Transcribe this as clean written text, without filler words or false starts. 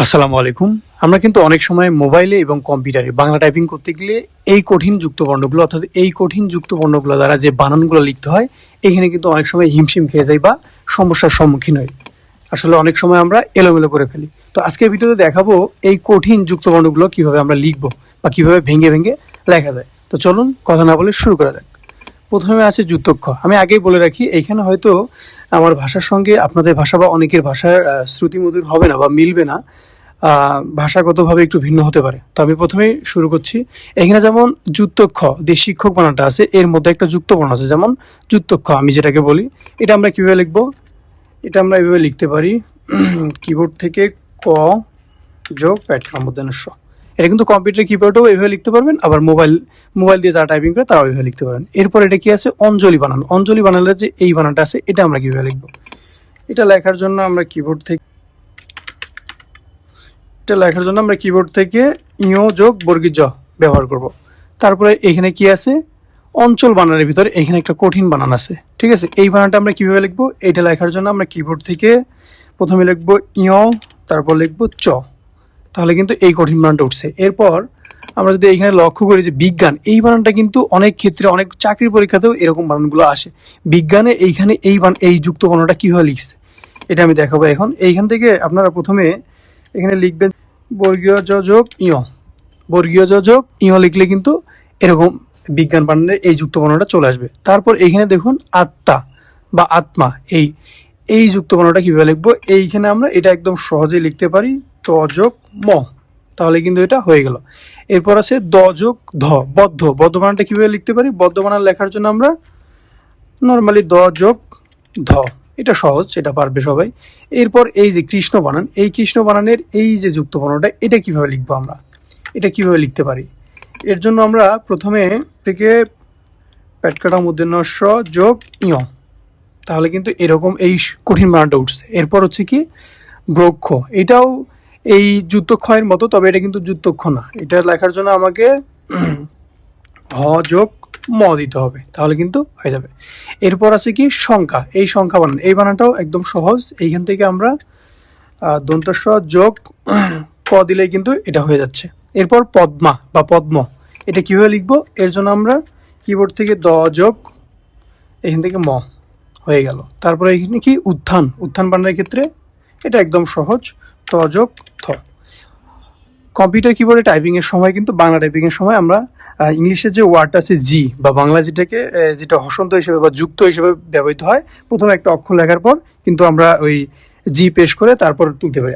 আসসালামু আলাইকুম। আমরা কিন্তু অনেক সময় মোবাইলে এবং কম্পিউটারে বাংলা টাইপিং করতে গেলে এই কঠিন যুক্তবর্ণগুলো অর্থাৎ এই কঠিন যুক্তবর্ণগুলো দ্বারা যে বানানগুলো লিখতে হয় এখানে কিন্তু অনেক সময় হিমশিম খেয়ে যাই বা সমস্যার সম্মুখীন হই। আসলে অনেক সময় আমরা এলোমেলো করে ফেলি। তো আজকের ভিডিওতে দেখাবো এই কঠিন যুক্তবর্ণগুলো কিভাবে আমরা লিখবো বা কিভাবে ভেঙে ভেঙে লেখা যায়। তো চলুন কথা না বলে শুরু করা যাক। প্রথমে আছে যুক্তক্ষ। আমি আগেই বলে রাখি এইখানে হয়তো আমার ভাষার সঙ্গে আপনাদের ভাষা বা অনেকের ভাষার শ্রুতিমধুর হবে না বা মিলবে না, ভাষাগতভাবে একটু ভিন্ন হতে পারে। তো আমি প্রথমেই শুরু করছি। এখানে যেমন যুক্তক্ষ দিয়ে শিক্ষক বানানটা আছে, এর মধ্যে একটা যুক্ত বর্ণ আছে, যেমন যুক্তক্ষ আমি যেটাকে বলি। এটা আমরা কিভাবে লিখবো? এটা আমরা এভাবে লিখতে পারি, কিবোর্ড থেকে ক যোগ প্যাটখানা মধ্যে স। এটা কিন্তু কম্পিউটার কিবোর্ডেও এভাবে লিখতে পারবেন, আবার মোবাইল দিয়ে যারা টাইপিং করে তারাও এভাবে লিখতে পারেন। এরপর এটা কি আছে? অঞ্জলি বানান। অঞ্জলি বানানের যে এই বানানটা আছে এটা আমরা কিভাবে লিখবো? এটা লেখার জন্য আমরা কিবোর্ড থেকে ইও যোগ বর্গীয় জ ব্যবহার করব। তারপরে এখানে কি আছে? অঞ্চল বানানের ভিতরে এখানে একটা কঠিন বানান আছে, ঠিক আছে? এই বানানটা আমরা কিভাবে লিখবো? এটা লেখার জন্য আমরা কিবোর্ড থেকে প্রথমে লিখবো ইও, তারপর লিখবো চ। তাহলে কিন্তু এই কঠিন বানানটা উঠছে। এরপর আমরা যদি এখানে লক্ষ্য করি যে বিজ্ঞান, এই বানানটা কিন্তু অনেক ক্ষেত্রে অনেক চাকরির পরীক্ষাতেও এরকম বানানগুলো আসে। বিজ্ঞানে এইখানে এই যুক্ত বানানটা কিভাবে লিখছে এটা আমি দেখাবো এখন। এইখান থেকে আপনারা প্রথমে এখানে লিখবেন বর্গীয় জ যোগ ইয়। বর্গীয় জ যোগ ইয় লিখলে কিন্তু এরকম বিজ্ঞান বানানের এই যুক্ত বর্ণটা চলে আসবে। তারপর এইখানে দেখুন আত্মা বা আত্মা, এই যুক্ত বর্ণটা কিভাবে লিখবো? এইখানে আমরা এটা একদম সহজে লিখতে পারি ত যোগ ম, তাহলে কিন্তু এটা হয়ে গেল। এরপর আছে দ যোগ ধ, বদ্ধ। বদ্ধ বানানটা কিভাবে লিখতে পারি? বদ্ধ বানান লেখার জন্য আমরা নর্মালি দ যোগ ধ, এটা সহজ, এটা পারবে সবাই। এরপর এই যে কৃষ্ণ বানান, এই কৃষ্ণ বানানের এই যে যুক্ত বর্ণটা এটা কিভাবে লিখবো আমরা? এটা কিভাবে লিখতে পারি? এর জন্য আমরা প্রথমে থেকে প্যাটকাটা মধ্যে স যোগ ইয়, তাহলে কিন্তু এরকম এই কঠিন বানানটা উঠছে। এরপর হচ্ছে কি ব্রক্ষ, এটাও এই যুক্তক্ষয়ের মতো, তবে এটা কিন্তু যুক্তক্ষ না। এটা লেখার জন্য আমাকে হ যোগ ম দিতে হবে, তাহলে কিন্তু হয়ে যাবে। এরপর আছে কি সংখ্যা, এই সংখ্যা বানান, এই বানানটাও একদম সহজ। এইখান থেকে আমরা দন্ত স যোগ ক দিলেই কিন্তু এটা হয়ে যাচ্ছে। এরপর পদ্মা বা পদ্ম, এটা কিভাবে লিখবো? এর জন্য আমরা কিবোর্ড থেকে দ যোগ এখান থেকে ম হয়ে গেল। তারপরে এখানে কি উত্থান, উত্থান বানানোর ক্ষেত্রে এটা একদম সহজ, ত যোগ থ। কম্পিউটার কিবোর্ডে টাইপিং এর সময় কিন্তু বাংলা টাইপিং এর সময় আমরা ইংলিশের যে ওয়ার্ডটা আছে জি বা বাংলা যেটা হসন্ত হিসেবে বা যুক্ত হিসেবে ব্যবহৃত হয়, প্রথমে একটা অক্ষর লেখার পর কিন্তু আমরা ওই জি পেশ করে তারপর তুলতে পারি।